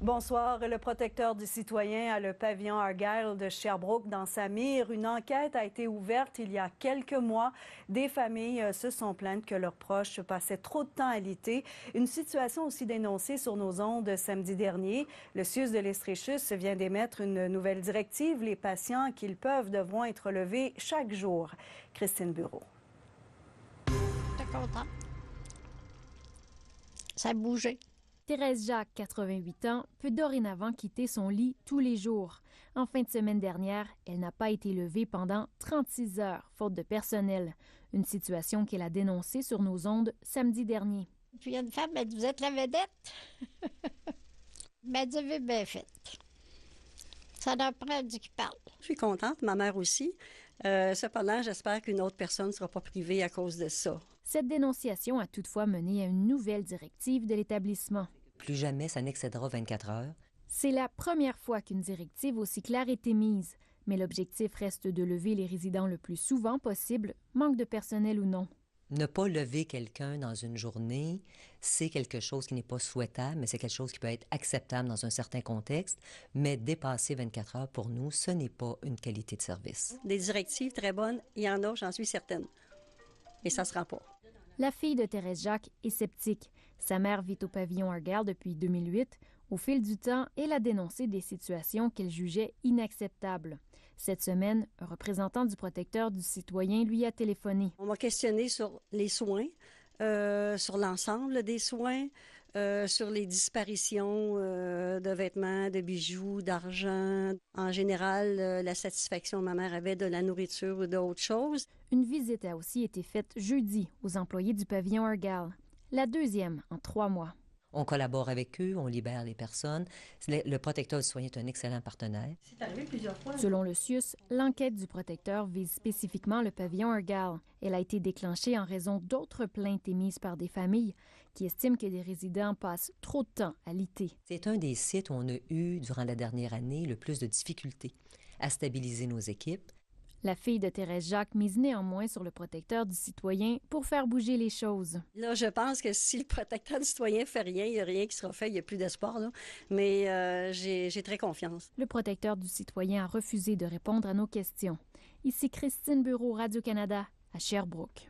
Bonsoir. Le protecteur du citoyen a le pavillon Argyle de Sherbrooke dans sa mire. Une enquête a été ouverte il y a quelques mois. Des familles se sont plaintes que leurs proches passaient trop de temps à liter. Une situation aussi dénoncée sur nos ondes samedi dernier. Le CIUS de l'Estréchus vient d'émettre une nouvelle directive. Les patients qu'ils peuvent devront être levés chaque jour. Christine Bureau. J'étais contente. Ça a bougé. Thérèse Jacques, 88 ans, peut dorénavant quitter son lit tous les jours. En fin de semaine dernière, elle n'a pas été levée pendant 36 heures, faute de personnel. Une situation qu'elle a dénoncée sur nos ondes samedi dernier. Puis il y a une femme, elle dit, vous êtes la vedette? Ben, vous avez bien fait. Ça en prend un qui parle. Je suis contente, ma mère aussi. Cependant, j'espère qu'une autre personne ne sera pas privée à cause de ça. Cette dénonciation a toutefois mené à une nouvelle directive de l'établissement. Plus jamais ça n'excédera 24 heures. C'est la première fois qu'une directive aussi claire est émise, mais l'objectif reste de lever les résidents le plus souvent possible, manque de personnel ou non. Ne pas lever quelqu'un dans une journée, c'est quelque chose qui n'est pas souhaitable, mais c'est quelque chose qui peut être acceptable dans un certain contexte. Mais dépasser 24 heures, pour nous, ce n'est pas une qualité de service. Des directives très bonnes, il y en a, j'en suis certaine. Et ça ne se rend pas. La fille de Thérèse Jacques est sceptique. Sa mère vit au pavillon Argyle depuis 2008. Au fil du temps, elle a dénoncé des situations qu'elle jugeait inacceptables. Cette semaine, un représentant du protecteur du citoyen lui a téléphoné. On m'a questionné sur les soins, sur l'ensemble des soins, sur les disparitions de vêtements, de bijoux, d'argent. En général, la satisfaction que ma mère avait de la nourriture ou d'autres choses. Une visite a aussi été faite jeudi aux employés du pavillon Argyle. La deuxième en 3 mois. On collabore avec eux, on libère les personnes. Le protecteur du citoyen est un excellent partenaire. C'est arrivé plusieurs fois. Selon le CIUS, l'enquête du protecteur vise spécifiquement le pavillon Argyle. Elle a été déclenchée en raison d'autres plaintes émises par des familles qui estiment que des résidents passent trop de temps à liter. C'est un des sites où on a eu, durant la dernière année, le plus de difficultés à stabiliser nos équipes. La fille de Thérèse Jacques mise néanmoins sur le protecteur du citoyen pour faire bouger les choses. Là, je pense que si le protecteur du citoyen fait rien, il n'y a rien qui sera fait, il n'y a plus d'espoir, là. Mais j'ai très confiance. Le protecteur du citoyen a refusé de répondre à nos questions. Ici Christine Bureau, Radio-Canada, à Sherbrooke.